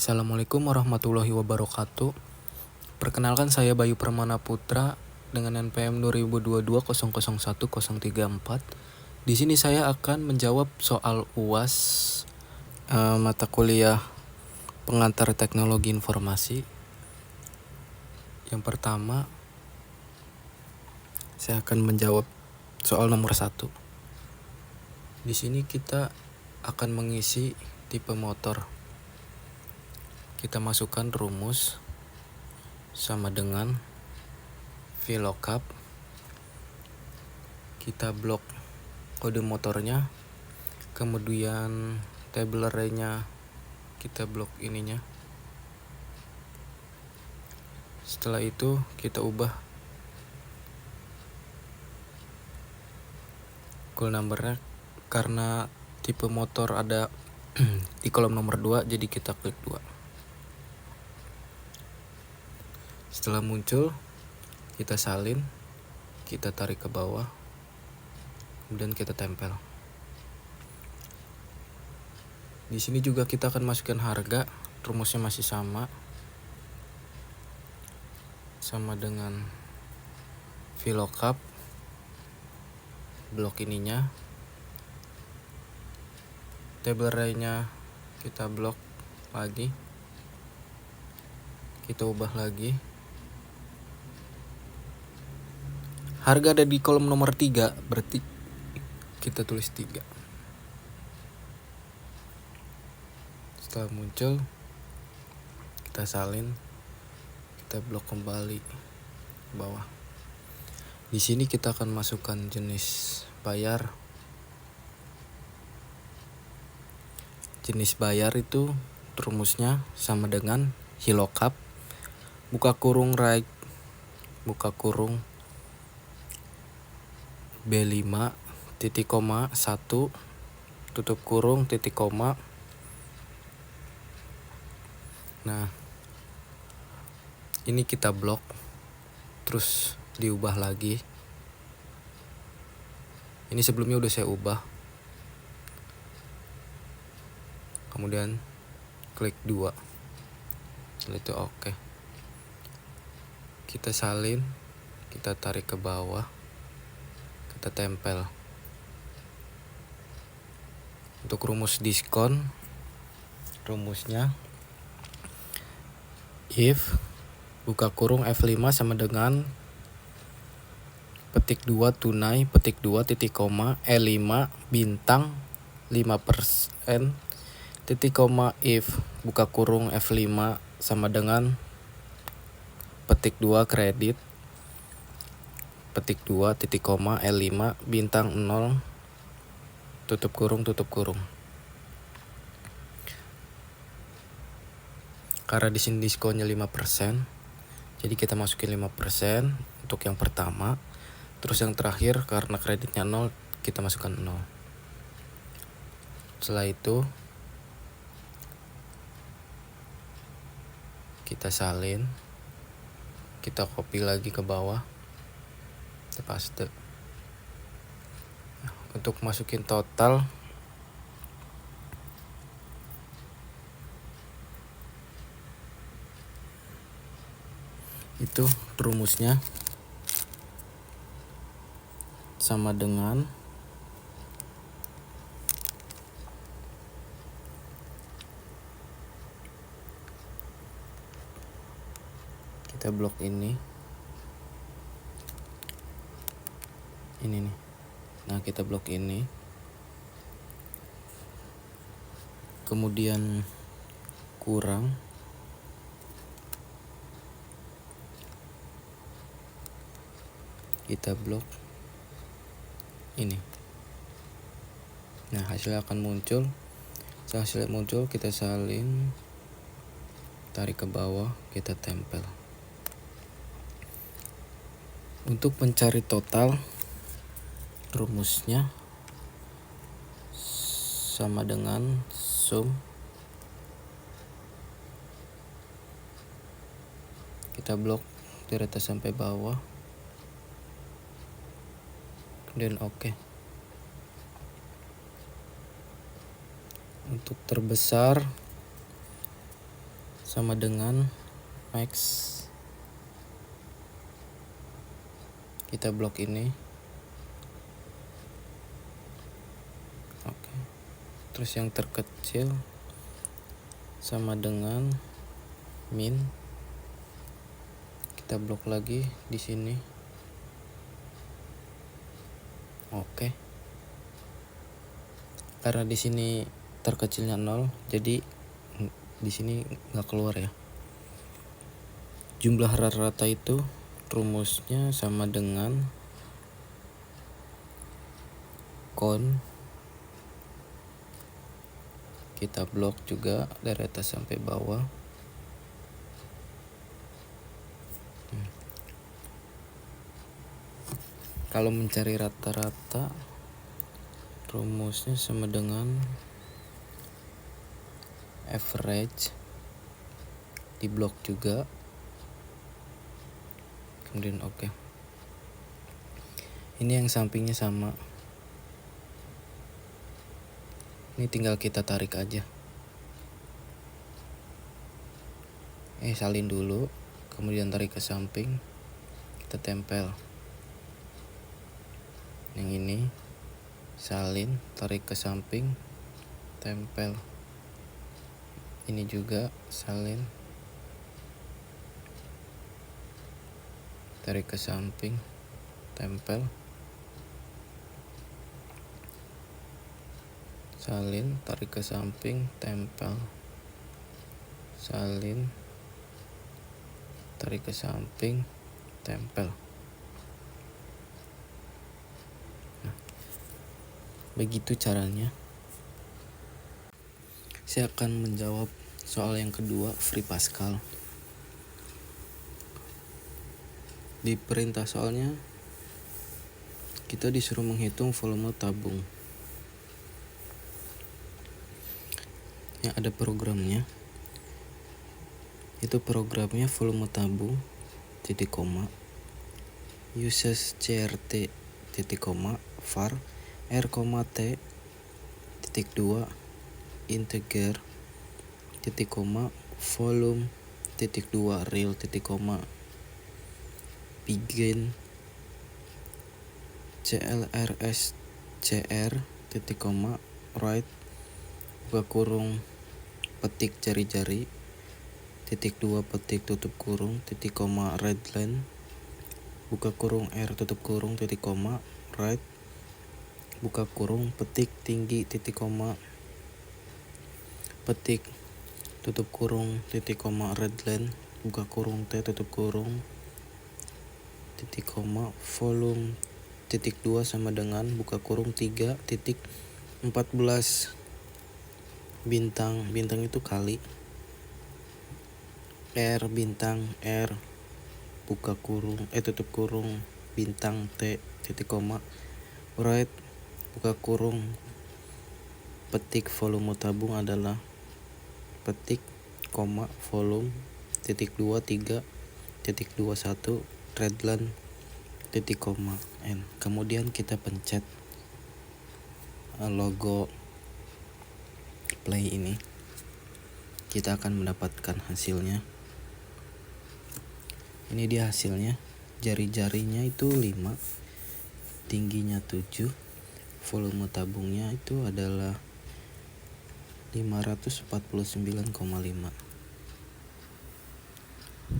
Assalamualaikum warahmatullahi wabarakatuh. Perkenalkan saya Bayu Permana Putra dengan NPM 2022001034. Di sini saya akan menjawab soal UAS mata kuliah pengantar teknologi informasi. Yang pertama, saya akan menjawab soal nomor 1. Di sini kita akan mengisi tipe motor. Kita masukkan rumus sama dengan VLOOKUP. Kita blok kode motornya, kemudian table array-nya kita blok ininya. Setelah itu kita ubah call number-nya, karena tipe motor ada di kolom nomor 2, jadi kita klik 2. Setelah muncul, kita salin, kita tarik ke bawah, kemudian kita tempel. Di sini juga kita akan masukkan harga, rumusnya masih sama dengan VLOOKUP, blok ininya, table array-nya kita blok lagi, kita ubah lagi. Harga ada di kolom nomor 3, berarti kita tulis 3. Setelah muncul, kita salin, kita blok kembali ke bawah. Di sini kita akan masukkan jenis bayar. Jenis bayar itu rumusnya sama dengan VLOOKUP, buka kurung right, buka kurung B5 titik koma 1 tutup kurung titik koma. Nah, ini kita blok, terus diubah lagi. Ini sebelumnya udah saya ubah. Kemudian klik 2. Setelah itu oke. Kita salin, kita tarik ke bawah, kita tempel. Untuk rumus diskon, rumusnya if buka kurung F5 sama dengan petik 2 tunai petik 2 titik koma E5 bintang 5% titik koma if buka kurung F5 sama dengan petik 2 kredit petik 2 titik koma L5 bintang 0 tutup kurung. Karena di sini diskonnya 5%, jadi kita masukin 5% untuk yang pertama. Terus yang terakhir karena kreditnya 0, kita masukkan 0. Setelah itu kita salin, kita copy lagi ke bawah, kita paste. Untuk masukin total, itu rumusnya sama dengan kita blok ini nih. Nah, kita blok ini, kemudian kurang, kita blok ini. Nah, hasilnya akan muncul. Setelah hasilnya muncul, kita salin, tarik ke bawah, kita tempel. Untuk mencari total, rumusnya sama dengan sum. Kita blok dari atas sampai bawah, dan oke. Untuk terbesar sama dengan max. Kita blok ini. Oke. Terus yang terkecil sama dengan min. Kita blok lagi di sini. Oke. Karena di sini terkecilnya 0, jadi di sini nggak keluar ya. Jumlah rata-rata itu rumusnya sama dengan kon. Kita blok juga dari atas sampai bawah. Kalau mencari rata-rata, rumusnya sama dengan average, di blok juga, kemudian oke. Ini yang sampingnya sama. Ini tinggal kita tarik aja. Salin dulu, kemudian tarik ke samping, kita tempel. Yang ini salin, tarik ke samping, tempel. Ini juga salin, tarik ke samping, tempel. Salin, tarik ke samping, tempel. Salin, tarik ke samping, tempel. Begitu caranya. Saya akan menjawab soal yang kedua, free Pascal. Di perintah soalnya kita disuruh menghitung volume tabung. Yang ada programnya. Itu programnya volume tabung titik koma uses crt titik koma var r, t titik 2 integer titik koma volume titik 2 real titik koma begin clrs cr titik koma write buka kurung petik jari-jari titik 2 petik tutup kurung titik koma redline buka kurung r tutup kurung titik koma write buka kurung petik tinggi titik koma petik tutup kurung titik koma redline buka kurung t tutup kurung titik koma volume titik 2 sama dengan buka kurung 3 titik 14 bintang itu kali r bintang r buka kurung tutup kurung bintang t titik koma write buka kurung petik volume tabung adalah petik koma volume titik 23 titik 21 redline titik koma n. Kemudian kita pencet logo play ini, kita akan mendapatkan hasilnya. Ini dia hasilnya. Jari-jarinya itu 5, tingginya 7, volume tabungnya itu adalah 549,5.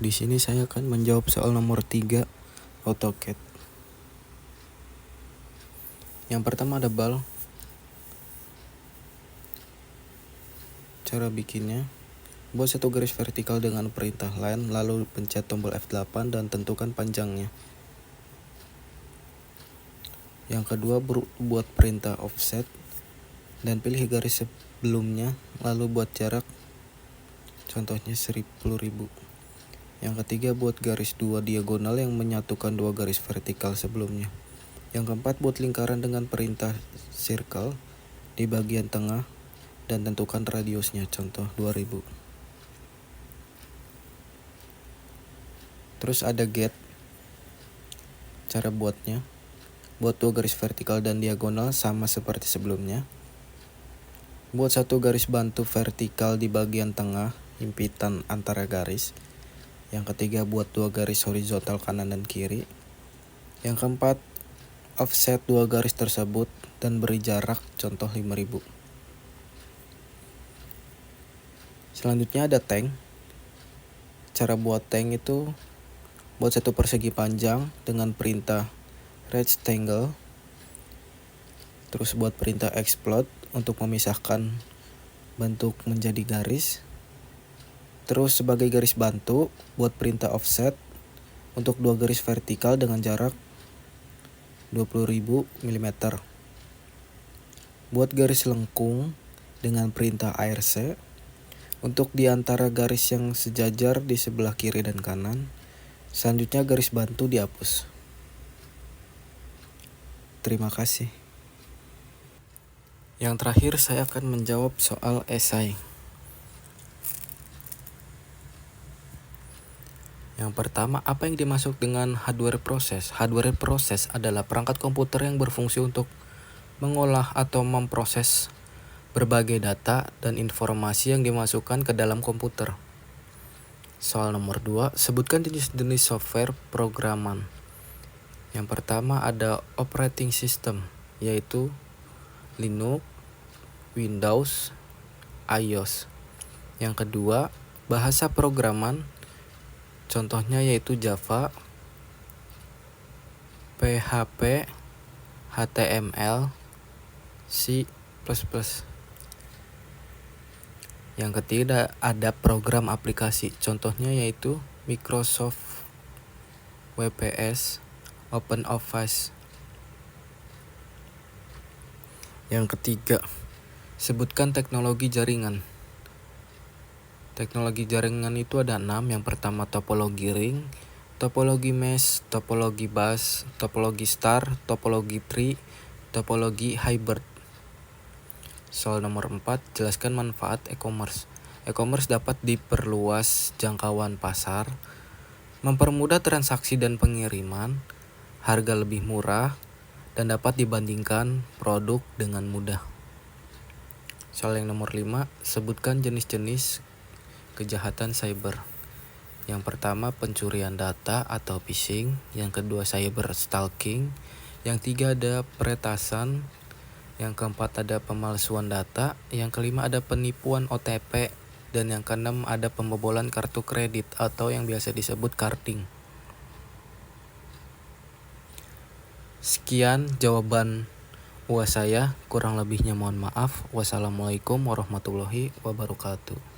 Di sini saya akan menjawab soal nomor 3 AutoCAD. Yang pertama ada bal. Cara bikinnya, buat satu garis vertikal dengan perintah line, lalu pencet tombol F8 dan tentukan panjangnya. Yang kedua, buat perintah offset dan pilih garis sebelumnya, lalu buat jarak, contohnya 10.000. Yang ketiga, buat garis 2 diagonal yang menyatukan 2 garis vertikal sebelumnya. Yang keempat, buat lingkaran dengan perintah circle di bagian tengah dan tentukan radiusnya, contoh 2000. Terus ada get. Cara buatnya, buat 2 garis vertikal dan diagonal sama seperti sebelumnya. Buat 1 garis bantu vertikal di bagian tengah himpitan antara garis. Yang ketiga, buat 2 garis horizontal kanan dan kiri. Yang keempat, offset 2 garis tersebut dan beri jarak, contoh 5000. Selanjutnya ada tank. Cara buat tank itu buat satu persegi panjang dengan perintah rectangle. Terus buat perintah explode untuk memisahkan bentuk menjadi garis. Terus sebagai garis bantu buat perintah offset untuk 2 garis vertikal dengan jarak 20.000 mm. Buat garis lengkung dengan perintah ARC untuk di antara garis yang sejajar di sebelah kiri dan kanan. Selanjutnya garis bantu dihapus. Terima kasih. Yang terakhir saya akan menjawab soal esai. Yang pertama, apa yang dimaksud dengan hardware proses? Hardware proses adalah perangkat komputer yang berfungsi untuk mengolah atau memproses berbagai data dan informasi yang dimasukkan ke dalam komputer. Soal nomor 2, sebutkan jenis-jenis software programan. Yang pertama ada operating system, yaitu Linux, Windows, iOS. Yang kedua, bahasa programan, contohnya yaitu Java, PHP, HTML, C++. Yang ketiga ada program aplikasi, contohnya yaitu Microsoft WPS, OpenOffice. Yang ketiga, sebutkan teknologi jaringan. Teknologi jaringan itu ada 6. Yang pertama topologi ring, topologi mesh, topologi bus, topologi star, topologi tree, topologi hybrid. Soal nomor 4, jelaskan manfaat e-commerce. E-commerce dapat diperluas jangkauan pasar, mempermudah transaksi dan pengiriman, harga lebih murah, dan dapat dibandingkan produk dengan mudah. Soal yang nomor 5, sebutkan jenis-jenis kejahatan cyber. Yang pertama pencurian data atau phishing, yang kedua cyber stalking, yang tiga ada peretasan, yang keempat ada pemalsuan data, yang kelima ada penipuan OTP, dan yang keenam ada pembobolan kartu kredit atau yang biasa disebut carding. Sekian jawaban UAS saya, kurang lebihnya mohon maaf. Wassalamualaikum warahmatullahi wabarakatuh.